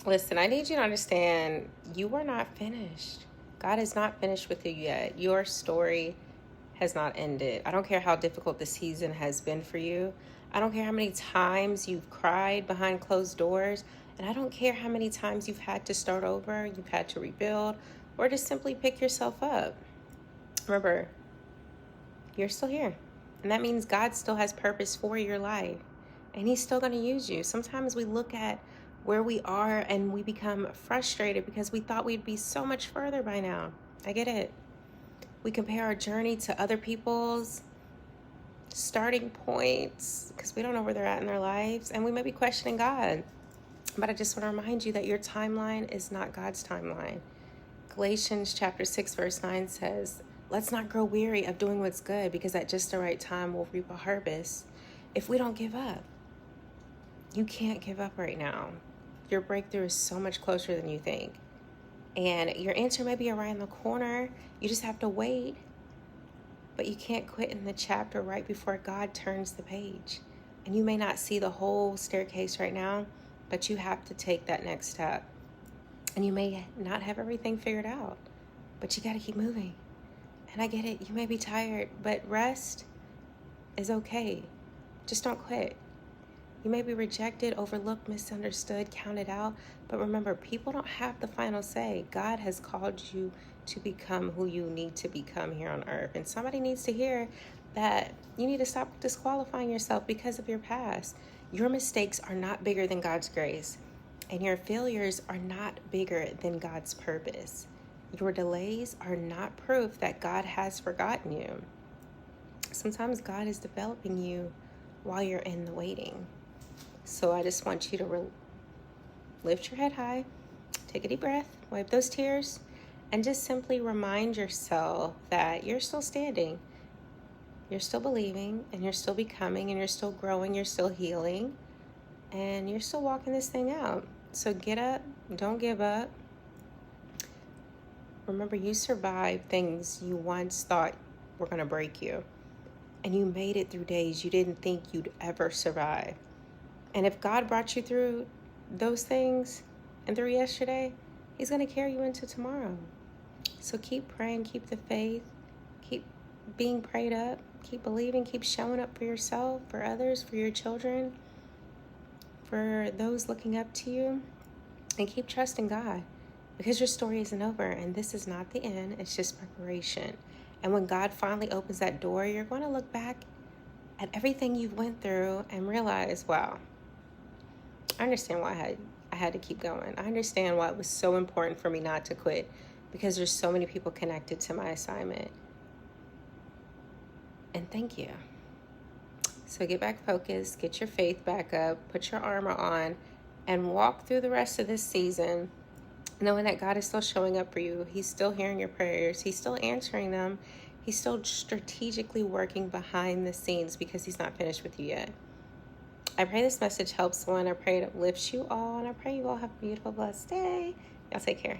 Listen, I need you to understand you are not finished. God is not finished with you yet. Your story has not ended. I don't care how difficult the season has been for you. I don't care how many times you've cried behind closed doors. And I don't care how many times you've had to start over, you've had to rebuild, or just simply pick yourself up. Remember, you're still here. And that means God still has purpose for your life. And He's still going to use you. Sometimes we look at where we are and we become frustrated because we thought we'd be so much further by now. I get it. We compare our journey to other people's starting points because we don't know where they're at in their lives. And we may be questioning God. But I just want to remind you that your timeline is not God's timeline. Galatians chapter 6, verse 9 says, let's not grow weary of doing what's good, because at just the right time we'll reap a harvest if we don't give up. You can't give up right now. Your breakthrough is so much closer than you think. And your answer may be around the corner. You just have to wait. But you can't quit in the chapter right before God turns the page. And you may not see the whole staircase right now, but you have to take that next step. And you may not have everything figured out, but you got to keep moving. And I get it, you may be tired, but rest is okay. Just don't quit. You may be rejected, overlooked, misunderstood, counted out, but remember, people don't have the final say. God has called you to become who you need to become here on earth. And somebody needs to hear that you need to stop disqualifying yourself because of your past. Your mistakes are not bigger than God's grace, and your failures are not bigger than God's purpose. Your delays are not proof that God has forgotten you. Sometimes God is developing you while you're in the waiting. So I just want you to lift your head high, take a deep breath, wipe those tears, and just simply remind yourself that you're still standing, you're still believing, and you're still becoming, and you're still growing, you're still healing, and you're still walking this thing out. So get up, don't give up. Remember, you survived things you once thought were going to break you, and you made it through days you didn't think you'd ever survive. And if God brought you through those things and through yesterday, He's going to carry you into tomorrow. So keep praying, keep the faith, keep being prayed up, keep believing, keep showing up for yourself, for others, for your children, for those looking up to you, and keep trusting God, because your story isn't over and this is not the end. It's just preparation. And when God finally opens that door, you're going to look back at everything you've went through and realize, wow, I understand why I had to keep going. I understand why it was so important for me not to quit, because there's so many people connected to my assignment. And thank you. So get back focused, get your faith back up, put your armor on, and walk through the rest of this season knowing that God is still showing up for you. He's still hearing your prayers. He's still answering them. He's still strategically working behind the scenes because He's not finished with you yet. I pray this message helps one. I pray it uplifts you all, and I pray you all have a beautiful, blessed day. Y'all take care.